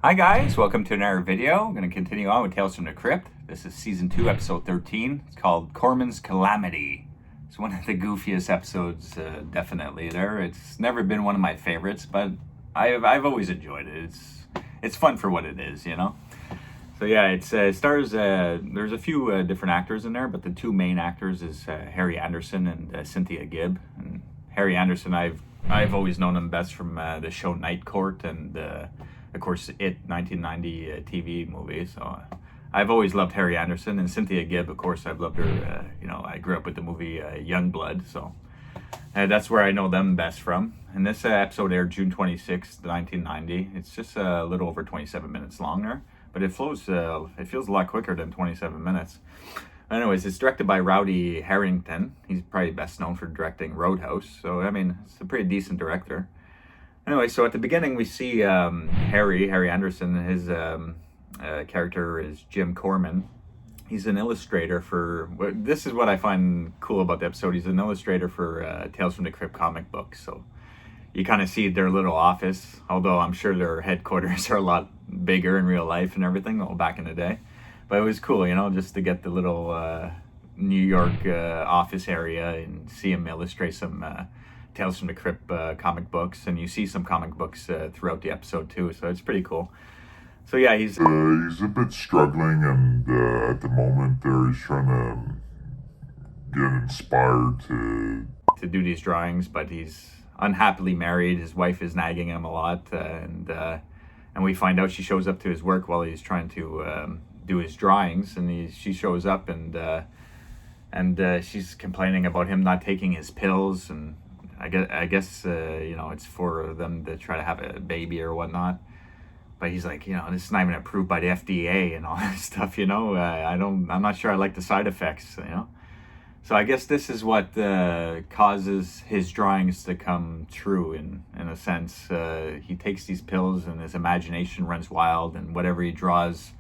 Hi guys, welcome to another video. I'm going to continue on with Tales from the Crypt. This is season 2, episode 13. It's called Korman's Calamity. It's one of the goofiest episodes, definitely there. It's never been one of my favorites, but I've always enjoyed it. It's fun for what it is, you know. So yeah, it stars. There's a few different actors in there, but the two main actors is Harry Anderson and Cynthia Gibb. And Harry Anderson, I've always known him best from the show Night Court and of course It 1990 TV movie. So I've always loved Harry Anderson, and Cynthia Gibb, of course, I've loved her. I grew up with the movie Youngblood, so that's where I know them best from. And this episode aired June 26th, 1990. It's just a little over 27 minutes long there, but it flows. It feels a lot quicker than 27 minutes. Anyways, it's directed by Rowdy Harrington. He's probably best known for directing Roadhouse. So, I mean, it's a pretty decent director. Anyway, so at the beginning we see Harry Anderson. His character is Jim Korman. He's an illustrator for, this is what I find cool about the episode. He's an illustrator for Tales from the Crypt comic books. So you kind of see their little office, although I'm sure their headquarters are a lot bigger in real life and everything, back in the day. But it was cool, just to get the little New York office area and see him illustrate some Tales from the Crypt comic books. And you see some comic books throughout the episode too, so it's pretty cool. So yeah, he's a bit struggling, and at the moment there he's trying to get inspired to do these drawings, but he's unhappily married. His wife is nagging him a lot, and we find out she shows up to his work while he's trying to do his drawings, and she shows up and she's complaining about him not taking his pills, and I guess it's for them to try to have a baby or whatnot. But he's like, this is not even approved by the FDA and all that stuff, I'm not sure I like the side effects, So I guess this is what causes his drawings to come true in a sense. He takes these pills and his imagination runs wild, and whatever he draws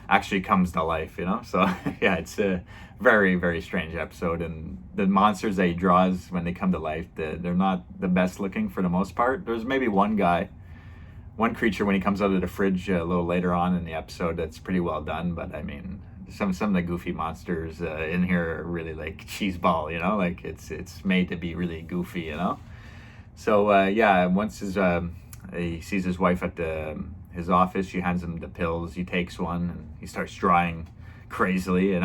actually comes to life, So yeah, it's a very, very strange episode. And the monsters that he draws, when they come to life, they're not the best looking for the most part. There's maybe one creature when he comes out of the fridge a little later on in the episode that's pretty well done, but I mean, some of the goofy monsters in here are really like cheeseball, like it's made to be really goofy, So yeah, once he sees his wife at his office, she hands him the pills. He takes one and he starts drawing crazily,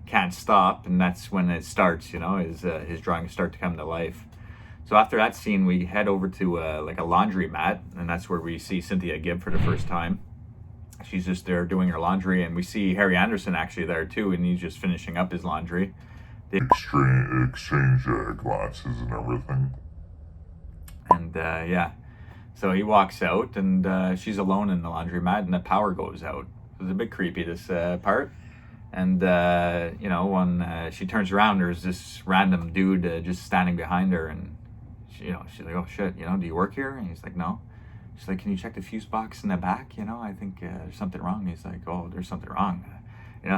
can't stop, and that's when it starts, his drawings start to come to life. So after that scene, we head over to like a laundromat, and that's where we see Cynthia Gibb for the first time. She's just there doing her laundry, and we see Harry Anderson actually there too, and he's just finishing up his laundry. They exchange glasses and everything. And yeah, so he walks out, and she's alone in the laundromat, and the power goes out. It's a bit creepy, this part. And when she turns around, there's this random dude just standing behind her, and she's like, oh shit, do you work here? And he's like, no. She's like, can you check the fuse box in the back? I think there's something wrong. He's like, oh, there's something wrong.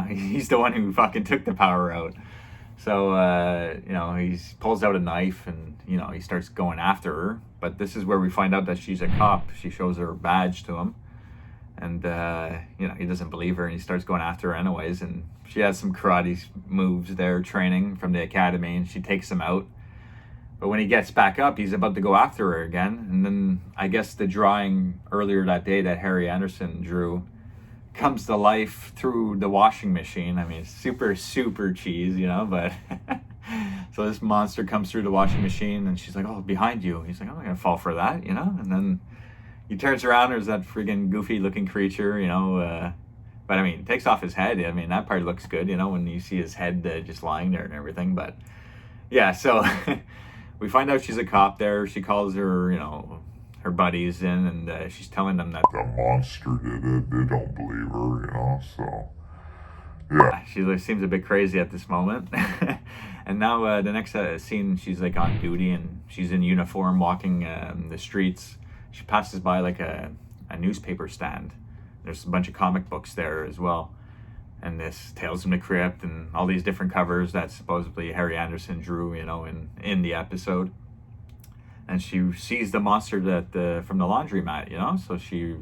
He's the one who fucking took the power out. So, he pulls out a knife, and, he starts going after her. But this is where we find out that she's a cop. She shows her badge to him. And, he doesn't believe her, and he starts going after her anyways. And she has some karate moves there, training from the academy, and she takes him out. But when he gets back up, he's about to go after her again. And then I guess the drawing earlier that day that Harry Anderson drew comes to life through the washing machine. I mean, it's super, super cheese, but so this monster comes through the washing machine, and she's like, oh, behind you. He's like, I'm not going to fall for that, And then he turns around, there's that friggin' goofy looking creature, but I mean, it takes off his head. I mean, that part looks good, when you see his head just lying there and everything. But yeah, so we find out she's a cop there. She calls her, her buddies in, and she's telling them that the monster did it. They don't believe her, so yeah. She seems a bit crazy at this moment. And now the next scene, she's like on duty, and she's in uniform walking the streets. She passes by like a newspaper stand. There's a bunch of comic books there as well. And this Tales from the Crypt and all these different covers that supposedly Harry Anderson drew, in the episode. And she sees the monster that from the laundromat, so she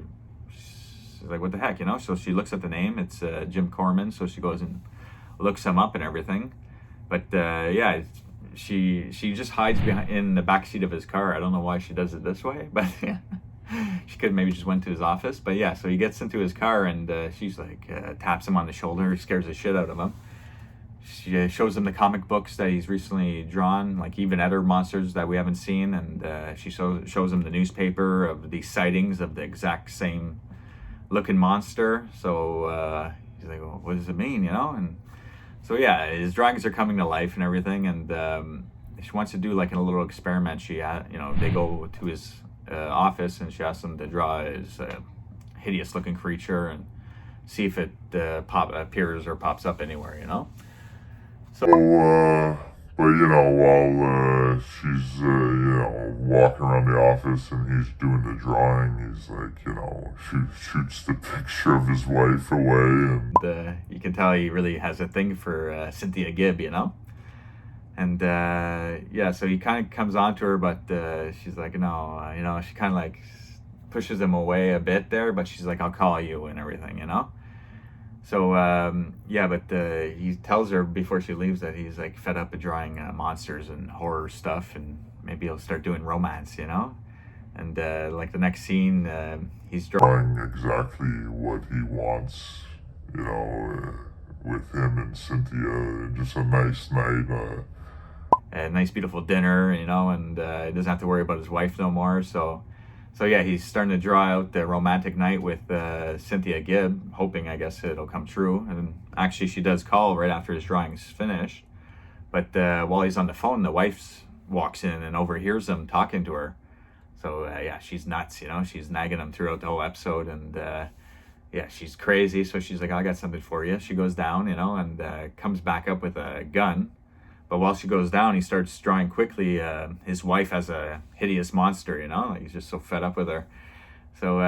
she's like, what the heck, you know? So she looks at the name. It's Jim Korman. So she goes and looks him up and everything. But yeah, she just hides behind in the back seat of his car. I don't know why she does it this way, but yeah. She could maybe just went to his office. But yeah, so he gets into his car and she's like taps him on the shoulder, scares the shit out of him. She shows him the comic books that he's recently drawn, like even other monsters that we haven't seen, and she shows him the newspaper of the sightings of the exact same looking monster. So he's like, well, what does it mean, you know? And so yeah, his drawings are coming to life and everything, and she wants to do like a little experiment. They go to his office and she asks him to draw his hideous looking creature and see if it appears or pops up anywhere, you know? So, but you know, while she's, walking around the office and he's doing the drawing, he's like, shoots the picture of his wife away. And you can tell he really has a thing for Cynthia Gibb, you know? And yeah, so he kind of comes on to her, but she's like, no, she kind of like pushes him away a bit there, but she's like, I'll call you and everything, you know? So yeah, but he tells her before she leaves that he's like fed up of drawing monsters and horror stuff, and maybe he'll start doing romance, you know? And like the next scene, he's drawing exactly what he wants, with him and Cynthia. Just a nice night. A nice beautiful dinner, you know, and he doesn't have to worry about his wife no more. So yeah, he's starting to draw out the romantic night with Cynthia Gibb, hoping, I guess, it'll come true. And actually, she does call right after his drawing's finished. But while he's on the phone, the wife walks in and overhears him talking to her. So yeah, she's nuts, you know. She's nagging him throughout the whole episode, and yeah, she's crazy. So she's like, I got something for you. She goes down, you know, and comes back up with a gun. But while she goes down, he starts drawing quickly his wife as a hideous monster, you know? Like, he's just so fed up with her. So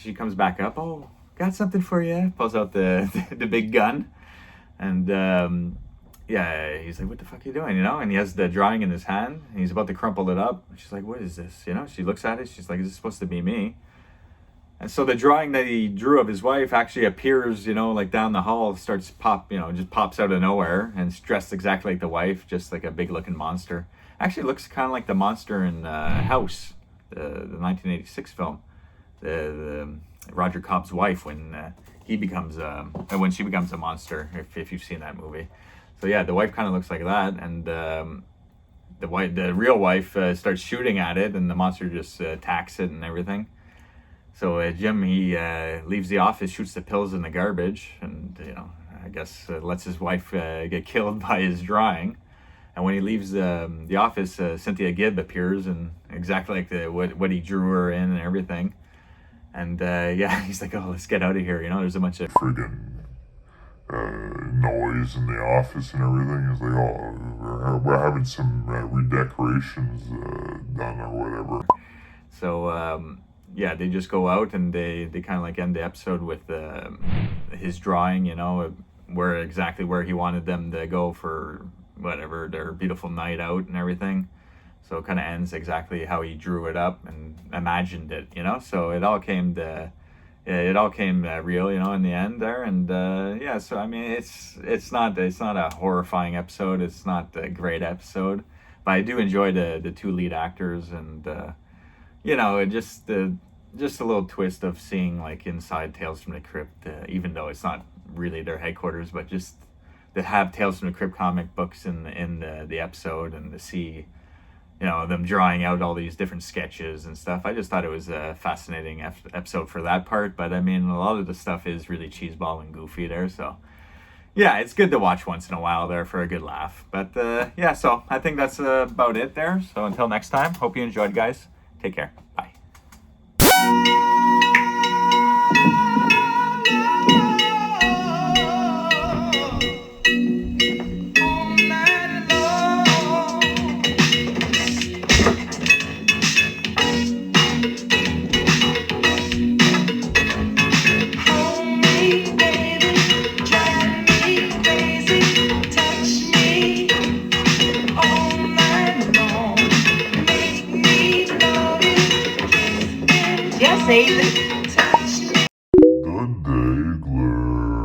she comes back up. Oh, got something for you. Pulls out the big gun. And yeah, he's like, what the fuck are you doing, you know? And he has the drawing in his hand. And he's about to crumple it up. She's like, what is this? You know, she looks at it. She's like, is this supposed to be me? And so the drawing that he drew of his wife actually appears, you know, like down the hall, just pops out of nowhere, and it's dressed exactly like the wife, just like a big looking monster. Actually looks kind of like the monster in House, the 1986 film, the Roger Cobb's wife when she becomes a monster, if you've seen that movie. So yeah, the wife kind of looks like that, and the real wife starts shooting at it, and the monster just attacks it and everything. So Jim, he leaves the office, shoots the pills in the garbage, and I guess lets his wife get killed by his drawing. And when he leaves the office, Cynthia Gibb appears, and exactly like what he drew her in and everything. And yeah, he's like, oh, let's get out of here. You know, there's a bunch of friggin' noise in the office and everything. He's like, oh, we're having some redecorations done or whatever. So yeah, they just go out and they kind of like end the episode with his drawing, you know, where he wanted them to go for whatever, their beautiful night out and everything. So it kind of ends exactly how he drew it up and imagined it, you know. So it all came real, you know, in the end there. And yeah, so I mean, it's not a horrifying episode. It's not a great episode, but I do enjoy the two lead actors, and you know, just a little twist of seeing like inside Tales from the Crypt, even though it's not really their headquarters, but just to have Tales from the Crypt comic books in the episode, and to see, you know, them drawing out all these different sketches and stuff. I just thought it was a fascinating episode for that part. But I mean, a lot of the stuff is really cheeseball and goofy there, so yeah, it's good to watch once in a while there for a good laugh. But yeah, so I think that's about it there. So until next time, hope you enjoyed, guys. Take care. Bye. Yes, Aiden. Daigler.